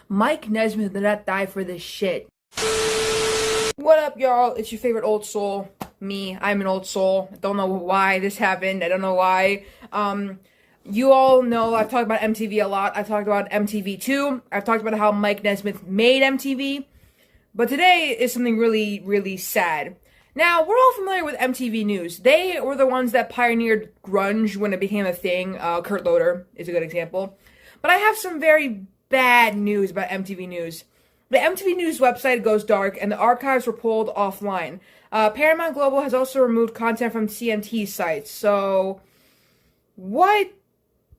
Mike Nesmith did not die for this shit. What up, y'all? It's your favorite old soul. Me. I'm an old soul. I don't know why this happened. I don't know why. You all know I've talked about MTV a lot. I've talked about MTV 2. I've talked about how Mike Nesmith made MTV. But today is something really, really sad. Now, we're all familiar with MTV News. They were the ones that pioneered grunge when it became a thing. Kurt Loder is a good example. But I have some very bad news about MTV News. The MTV News website goes dark, and the archives were pulled offline. Paramount Global has also removed content from CMT's sites. So, what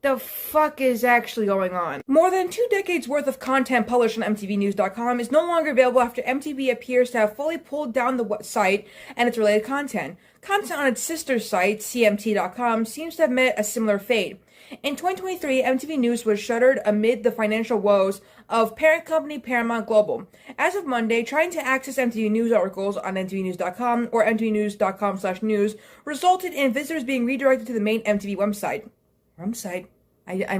the fuck is actually going on? More than 2 decades worth of content published on MTVnews.com is no longer available after MTV appears to have fully pulled down the site and its related content. Content on its sister site, CMT.com, seems to have met a similar fate. In 2023, MTV News was shuttered amid the financial woes of parent company Paramount Global. As of Monday, trying to access MTV News articles on MTVnews.com or MTVnews.com/news resulted in visitors being redirected to the main MTV website. I'm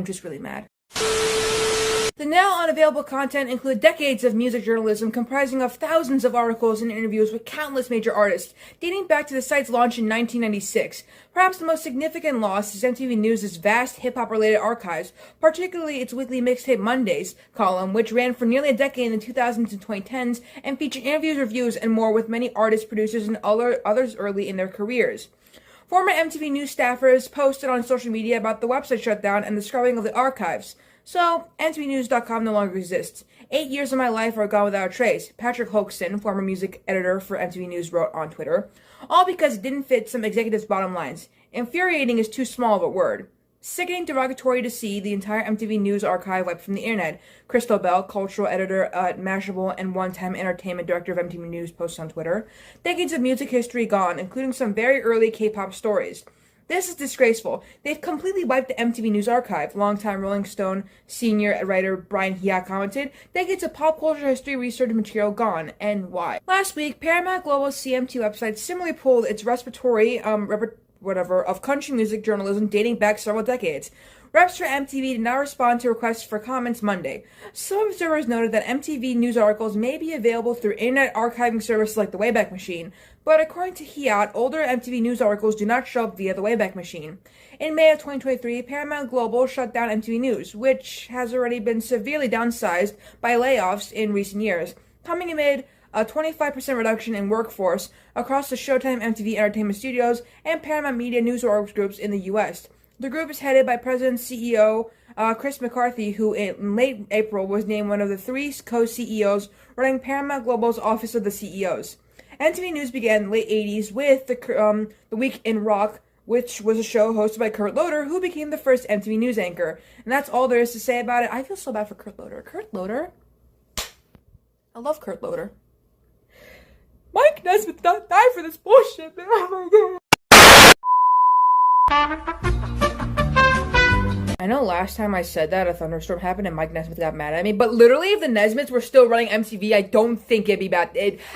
just really mad. The now unavailable content include decades of music journalism comprising of thousands of articles and interviews with countless major artists, dating back to the site's launch in 1996. Perhaps the most significant loss is MTV News' vast hip-hop related archives, particularly its weekly Mixtape Mondays column, which ran for nearly a decade in the 2000s and 2010s and featured interviews, reviews, and more with many artists, producers, and others early in their careers. Former MTV News staffers posted on social media about the website shutdown and the scrubbing of the archives. So, MTVnews.com no longer exists. 8 years of my life are gone without a trace, Patrick Hoaxton, former music editor for MTV News, wrote on Twitter. All because it didn't fit some executives' bottom lines. Infuriating is too small of a word. Sickening derogatory to see the entire MTV News archive wiped from the internet. Crystal Bell, cultural editor at Mashable and one-time entertainment director of MTV News, posts on Twitter. Decades of music history gone, including some very early K-pop stories. This is disgraceful. They've completely wiped the MTV News archive. Longtime Rolling Stone senior writer Brian Hiatt commented, decades of pop culture history research material gone, and why? Last week, Paramount Global's CMT website similarly pulled its repertory of country music journalism dating back several decades. Reps for MTV did not respond to requests for comments Monday. Some observers noted that MTV News articles may be available through internet archiving services like the Wayback Machine, but according to Hiatt, older MTV News articles do not show up via the Wayback Machine. In May of 2023, Paramount Global shut down MTV News, which has already been severely downsized by layoffs in recent years, coming amid a 25% reduction in workforce across the Showtime MTV Entertainment Studios and Paramount Media News groups in the U.S. The group is headed by President and CEO Chris McCarthy, who in late April was named one of the 3 co-CEOs running Paramount Global's Office of the CEOs. MTV News began in the late 80s with the Week in Rock, which was a show hosted by Kurt Loder, who became the first MTV News anchor. And that's all there is to say about it. I feel so bad for Kurt Loder. Kurt Loder? I love Kurt Loder. Mike Nesmith did not die for this bullshit, man. Oh my god. I know last time I said that a thunderstorm happened and Mike Nesmith got mad at me, but literally if the Nesmiths were still running MTV, I don't think it'd be bad.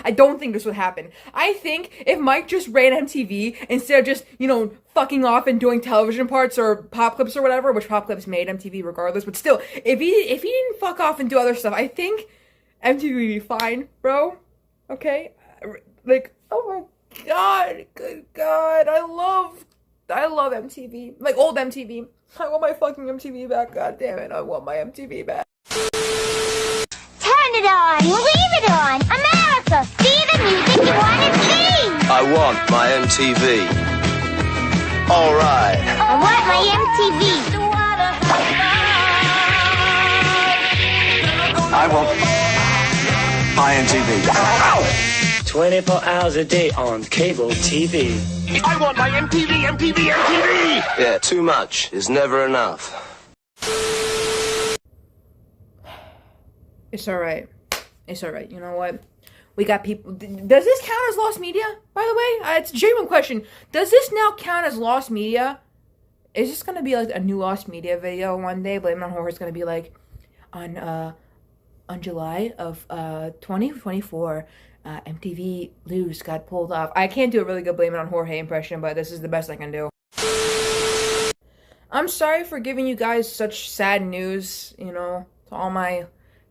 I don't think this would happen. I think if Mike just ran MTV instead of just, fucking off and doing television parts or pop clips or whatever, which pop clips made MTV regardless, but still, if he didn't fuck off and do other stuff, I think MTV would be fine, bro. Okay? Like, oh my god, good god, I love MTV, like old MTV. I want my fucking MTV back, god damn it, I want my MTV back. Turn it on, leave it on, America, see the music you want to see. I want my MTV. Alright. I want my MTV. I want my MTV. Ow! 24 hours a day on cable TV. I want my MTV, MTV, MTV! Yeah, too much is never enough. It's alright. It's alright. You know what? We got people. Does this count as lost media, by the way? It's a genuine question. Does this now count as lost media? Is this gonna be like a new lost media video one day? Blame It on Horror is gonna be like on July of 2024, MTV lose, got pulled off. I can't do a really good blame it on Jorge impression, but this is the best I can do. I'm sorry for giving you guys such sad news, you know, to all my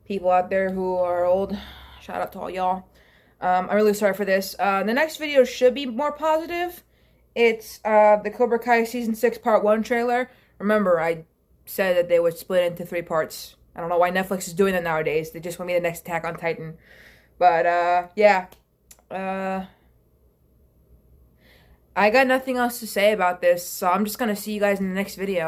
people out there who are old. Shout out to all y'all. I'm really sorry for this. The next video should be more positive. It's the Cobra Kai Season 6 Part 1 trailer. Remember, I said that they would split into 3 parts. I don't know why Netflix is doing that nowadays. They just want me the next Attack on Titan. But, yeah. I got nothing else to say about this, so I'm just gonna see you guys in the next video.